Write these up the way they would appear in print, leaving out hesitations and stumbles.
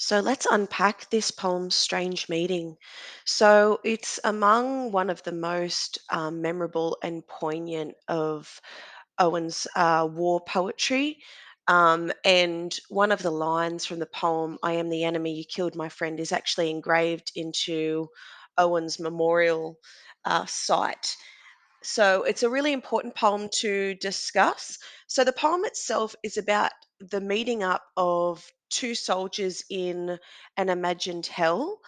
So let's unpack this poem's strange meaning. So it's among one of the most memorable and poignant of Owen's war poetry. And one of the lines from the poem, I am the enemy, you killed my friend, is actually engraved into Owen's memorial site. So it's a really important poem to discuss. So the poem itself is about the meeting up of two soldiers in an imagined hell.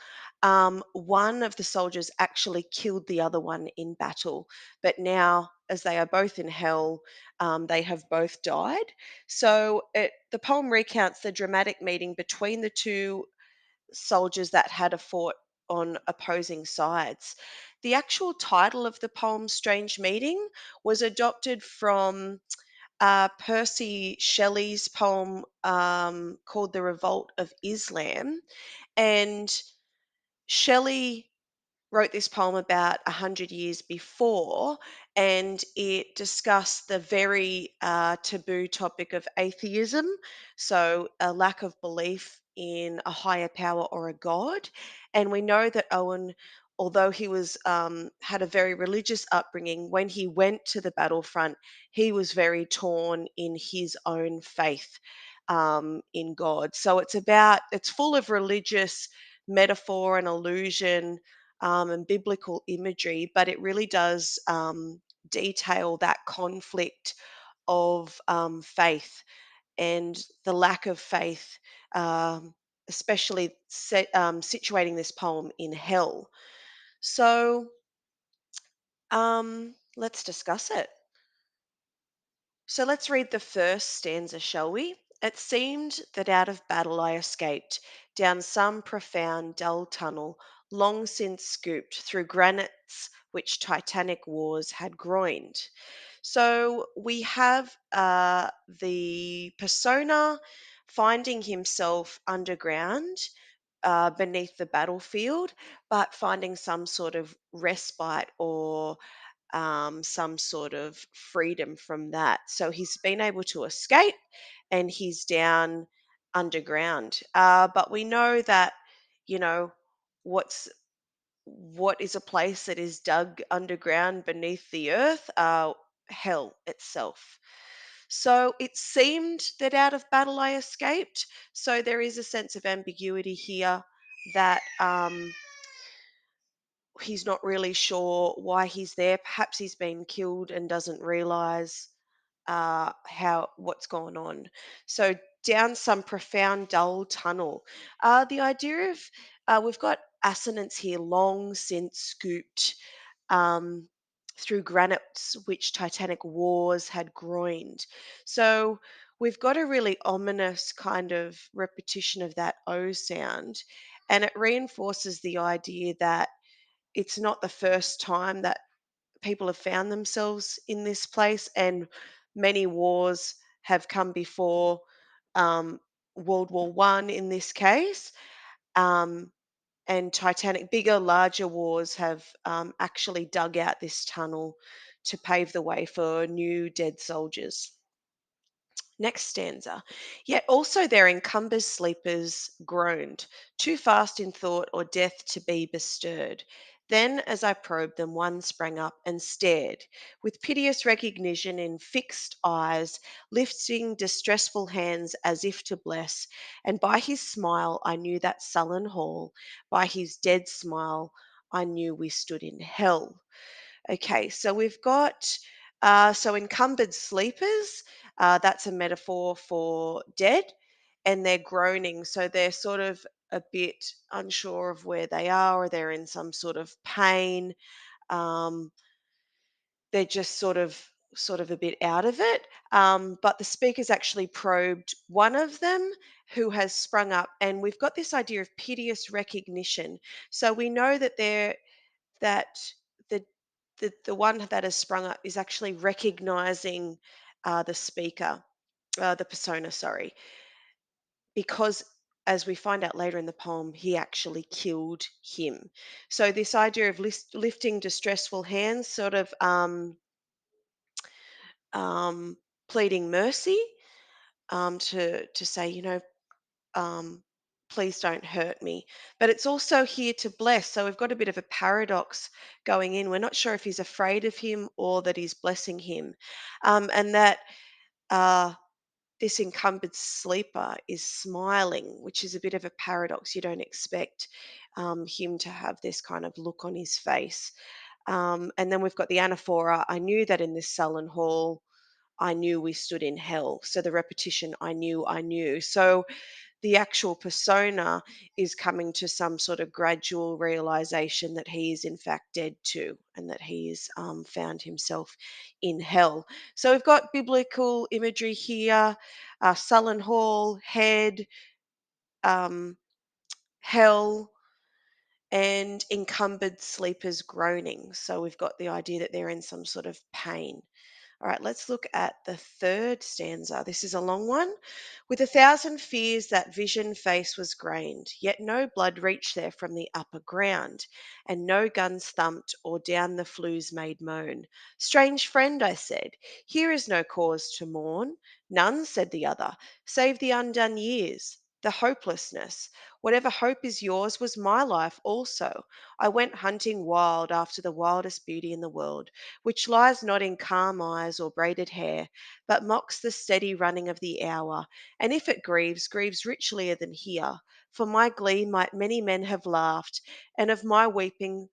One of the soldiers actually killed the other one in battle, but now, as they are both in hell, they have both died. The poem recounts the dramatic meeting between the two soldiers that had a fought on opposing sides. The actual title of the poem, Strange Meeting, was adopted from Percy Shelley's poem called The Revolt of Islam. And Shelley wrote this poem about 100 years before, and it discussed the very taboo topic of atheism. So, a lack of belief in a higher power or a god. And we know that Owen, although he was had a very religious upbringing, when he went to the battlefront, he was very torn in his own faith in God. So it's full of religious metaphor and allusion and biblical imagery, but it really does detail that conflict of faith and the lack of faith, especially situating this poem in hell. So let's discuss it. So let's read the first stanza, shall we? It seemed that out of battle I escaped down some profound, dull tunnel, long since scooped through granites which titanic wars had groined. So we have the persona finding himself underground beneath the battlefield, but finding some sort of respite or some sort of freedom from that. So he's been able to escape and he's down underground. But we know that, you know, what's what is a place that is dug underground beneath the earth? Hell itself. So it seemed that out of battle I escaped. So there is a sense of ambiguity here that he's not really sure why he's there. Perhaps he's been killed and doesn't realize how what's going on. So down some profound dull tunnel. The idea of we've got assonance here, long since scooped um, through granites which titanic wars had groined. So we've got a really ominous kind of repetition of that O sound, and it reinforces the idea that it's not the first time that people have found themselves in this place, and many wars have come before um, World War One in this case, um, and Titanic. Bigger, larger wars have actually dug out this tunnel to pave the way for new dead soldiers. Next stanza. Yet also their encumbered sleepers groaned, too fast in thought or death to be bestirred. Then, as I probed them, one sprang up and stared, with piteous recognition in fixed eyes, lifting distressful hands as if to bless. And by his smile, I knew that sullen hall. By his dead smile, I knew we stood in hell. Okay, so we've got encumbered sleepers. That's a metaphor for dead, and they're groaning. So they're sort of a bit unsure of where they are, or they're in some sort of pain. Um, they're just sort of a bit out of it. But the speaker's actually probed one of them who has sprung up, and we've got this idea of piteous recognition. So we know that the the one that has sprung up is actually recognizing the speaker, the persona, sorry, because as we find out later in the poem, he actually killed him. So this idea of lifting distressful hands, sort of um, pleading mercy to say, um, please don't hurt me. But it's also here to bless. So we've got a bit of a paradox going in. We're not sure if he's afraid of him or that he's blessing him. And that uh, this encumbered sleeper is smiling, which is a bit of a paradox. You don't expect him to have this kind of look on his face. And then we've got the anaphora. I knew that in this sullen hall, I knew we stood in hell. So the repetition, I knew, I knew. So the actual persona is coming to some sort of gradual realization that he is in fact dead too, and that he is found himself in hell. So we've got biblical imagery here: sullen hall, head, um, hell, and encumbered sleepers groaning. So we've got the idea that they're in some sort of pain. All right, let's look at the third stanza. This is a long one. With 1,000 fears that vision face was grained, yet no blood reached there from the upper ground, and no guns thumped or down the flues made moan. Strange friend, I said, here is no cause to mourn. None, said the other, save the undone years, the hopelessness. Whatever hope is yours was my life also. I went hunting wild after the wildest beauty in the world, which lies not in calm eyes or braided hair, but mocks the steady running of the hour, and if it grieves, grieves richlier than here. For my glee might many men have laughed, and of my weeping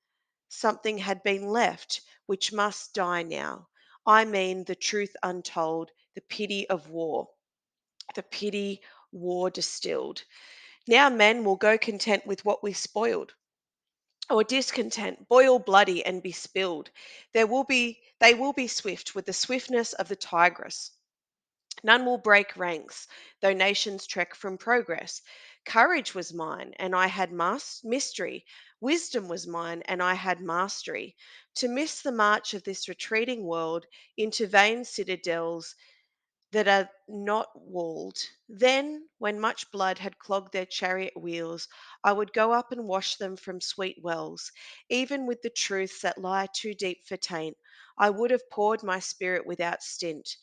something had been left, which must die now. I mean the truth untold, the pity of war, the pity war distilled. Now men will go content with what we spoiled, or discontent, boil bloody and be spilled. They will be swift with the swiftness of the tigress. None will break ranks, though nations trek from progress. Courage was mine, and I had mystery. Wisdom was mine, and I had mastery. To miss the march of this retreating world into vain citadels that are not walled. Then, when much blood had clogged their chariot wheels, I would go up and wash them from sweet wells. Even with the truths that lie too deep for taint, I would have poured my spirit without stint,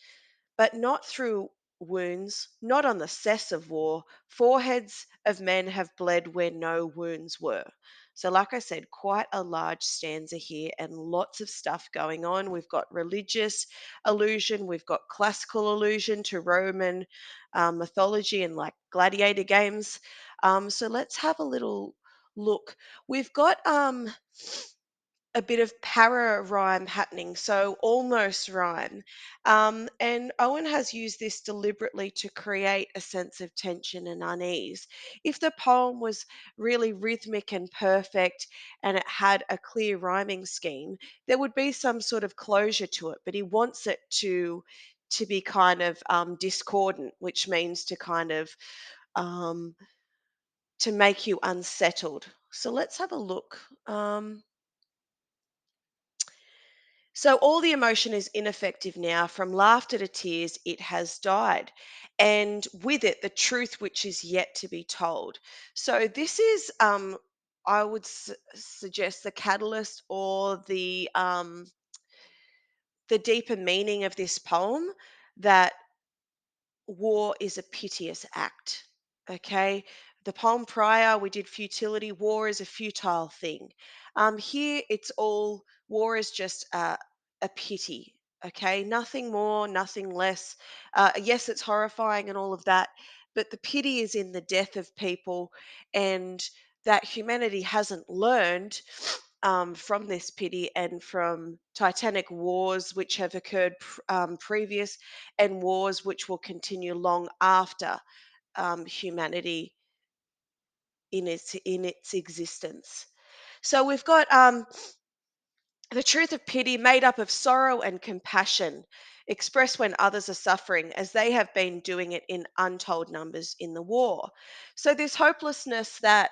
but not through wounds, not on the cess of war. Foreheads of men have bled where no wounds were. So, like I said, quite a large stanza here and lots of stuff going on. We've got religious allusion, we've got classical allusion to Roman mythology and like gladiator games. So, let's have a little look. We've got a bit of para rhyme happening, so almost rhyme. And Owen has used this deliberately to create a sense of tension and unease. If the poem was really rhythmic and perfect and it had a clear rhyming scheme, there would be some sort of closure to it, but he wants it to be kind of discordant, which means to kind of um, to make you unsettled. So let's have a look. So all the emotion is ineffective now. From laughter to tears, it has died. And with it, the truth which is yet to be told. So this is, I would suggest, the catalyst or the deeper meaning of this poem, that war is a piteous act. Okay. The poem prior, we did futility. War is a futile thing. Here, it's all war is just a pity. Okay. Nothing more, nothing less. Yes, it's horrifying and all of that, but the pity is in the death of people, and that humanity hasn't learned from this pity and from titanic wars which have occurred previous, and wars which will continue long after humanity in its existence. So we've got the truth of pity made up of sorrow and compassion, expressed when others are suffering, as they have been doing it in untold numbers in the war. So this hopelessness that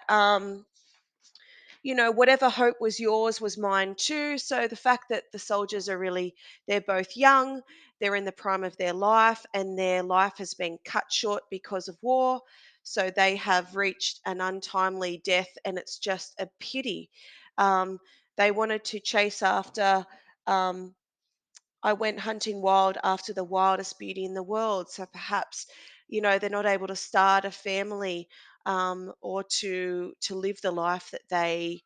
whatever hope was yours was mine too. So the fact that the soldiers are really, they're both young, they're in the prime of their life, and their life has been cut short because of war. So they have reached an untimely death, and it's just a pity. Um, they wanted to chase after. Um, I went hunting wild after the wildest beauty in the world. So perhaps, they're not able to start a family or to live the life that they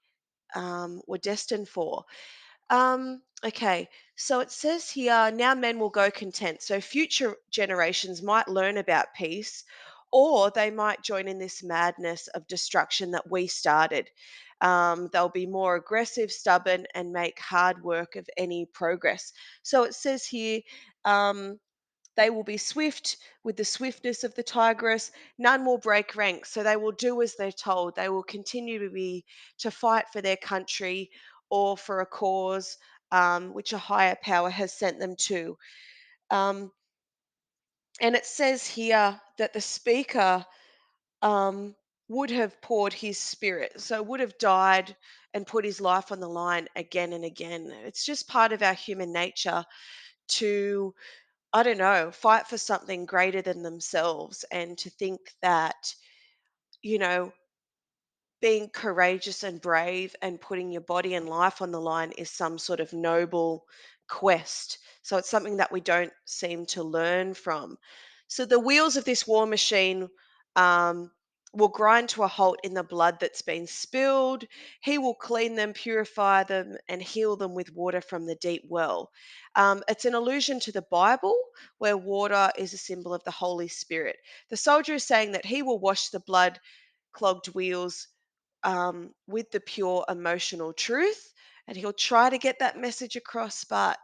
were destined for. Okay, so it says here, now men will go content. So future generations might learn about peace, or they might join in this madness of destruction that we started. They'll be more aggressive, stubborn, and make hard work of any progress. So it says here, um, they will be swift with the swiftness of the tigress. None will break ranks. So they will do as they're told. They will continue to fight for their country or for a cause which a higher power has sent them to. Um, and it says here that the speaker um, would have poured his spirit, so would have died and put his life on the line again and again. It's just part of our human nature to, I don't know, fight for something greater than themselves and to think that, you know, being courageous and brave and putting your body and life on the line is some sort of noble quest. So it's something that we don't seem to learn from. So the wheels of this war machine um, will grind to a halt in the blood that's been spilled. He will clean them, purify them, and heal them with water from the deep well. It's an allusion to the Bible, where water is a symbol of the Holy Spirit. The soldier is saying that he will wash the blood clogged wheels with the pure emotional truth. And he'll try to get that message across, but,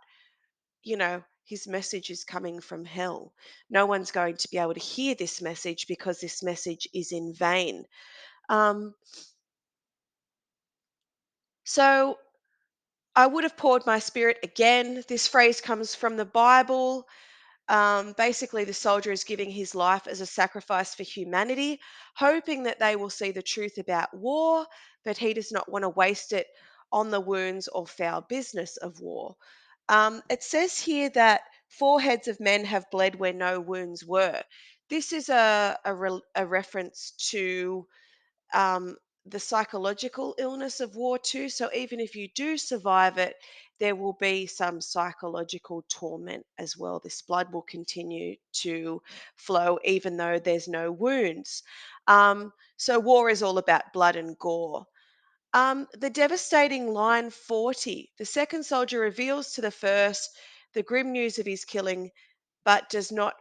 his message is coming from hell. No one's going to be able to hear this message because this message is in vain. Um, so I would have poured my spirit again. This phrase comes from the Bible. Basically, the soldier is giving his life as a sacrifice for humanity, hoping that they will see the truth about war, but he does not want to waste it on the wounds or foul business of war. It says here that foreheads of men have bled where no wounds were. This is a reference to um, the psychological illness of war too. So even if you do survive it, there will be some psychological torment as well. This blood will continue to flow even though there's no wounds. So war is all about blood and gore. The devastating line 40. The second soldier reveals to the first the grim news of his killing, but does not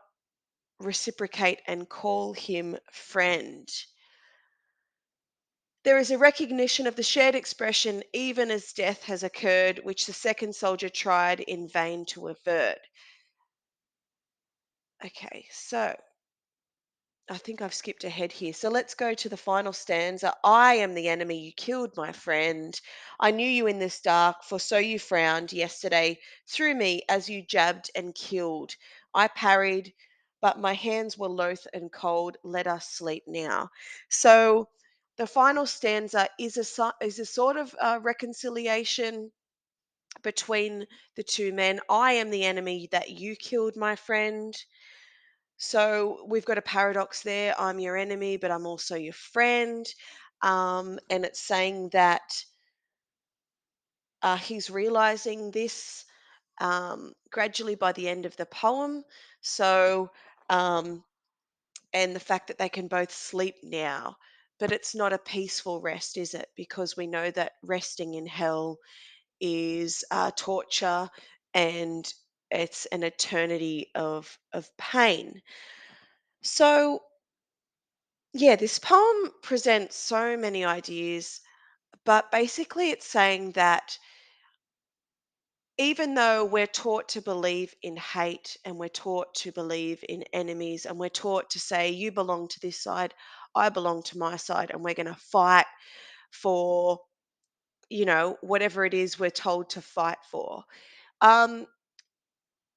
reciprocate and call him friend. There is a recognition of the shared expression, even as death has occurred, which the second soldier tried in vain to avert. Okay, so I think I've skipped ahead here. So let's go to the final stanza. I am the enemy you killed, my friend. I knew you in this dark, for so you frowned yesterday through me as you jabbed and killed. I parried, but my hands were loath and cold. Let us sleep now. So the final stanza is is a sort of reconciliation between the two men. I am the enemy that you killed, my friend. So we've got a paradox there. I'm your enemy, but I'm also your friend. And it's saying that he's realizing this gradually by the end of the poem. So, um, and the fact that they can both sleep now. But it's not a peaceful rest, is it? Because we know that resting in hell is torture and it's an eternity of pain. So, yeah, this poem presents so many ideas, but basically it's saying that even though we're taught to believe in hate and we're taught to believe in enemies and we're taught to say, you belong to this side, I belong to my side, and we're going to fight for, whatever it is we're told to fight for. Um,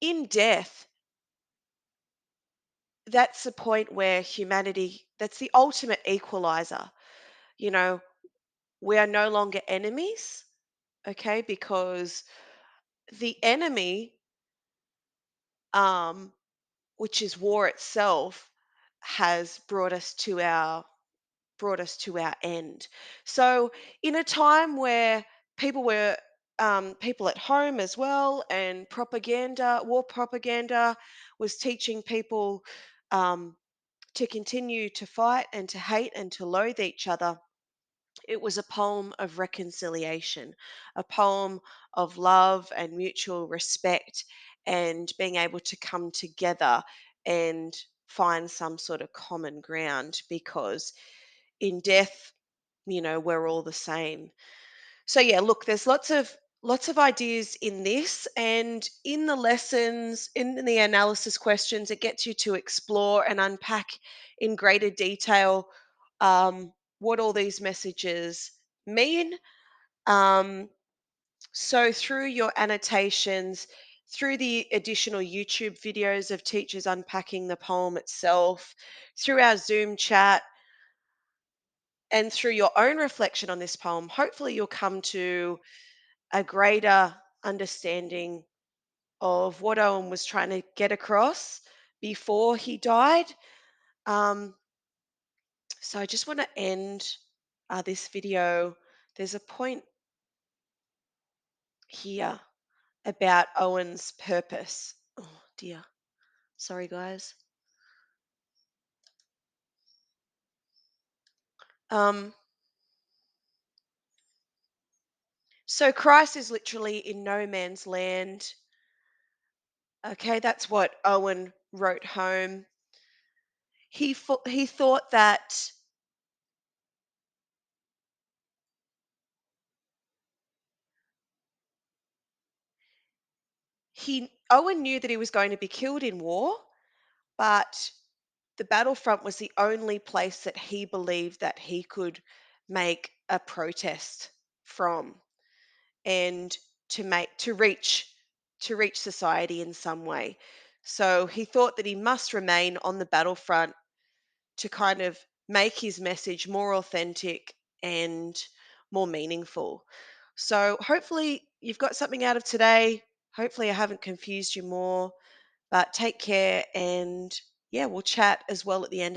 in death, that's the point where humanity, that's the ultimate equalizer. You know, we are no longer enemies, okay, because the enemy, um, which is war itself, has brought us to our end. So in a time where people were people at home as well, and war propaganda was teaching people um, to continue to fight and to hate and to loathe each other. It was a poem of reconciliation, a poem of love and mutual respect, and being able to come together and find some sort of common ground, because in death, we're all the same. So yeah, look, there's lots of ideas in this, and in the lessons, in the analysis questions, it gets you to explore and unpack in greater detail what all these messages mean. um, so through your annotations, through the additional YouTube videos of teachers unpacking the poem itself, through our Zoom chat, and through your own reflection on this poem, hopefully you'll come to a greater understanding of what Owen was trying to get across before he died. Um, so I just want to end this video. There's a point here about Owen's purpose. Oh dear. Sorry, guys. Um, so Christ is literally in no man's land. Okay, that's what Owen wrote home. He thought that he Owen knew that he was going to be killed in war, but the battlefront was the only place that he believed that he could make a protest from, and to reach society in some way. So he thought that he must remain on the battlefront to kind of make his message more authentic and more meaningful. So hopefully you've got something out of today. Hopefully I haven't confused you more, but take care, and yeah, we'll chat as well at the end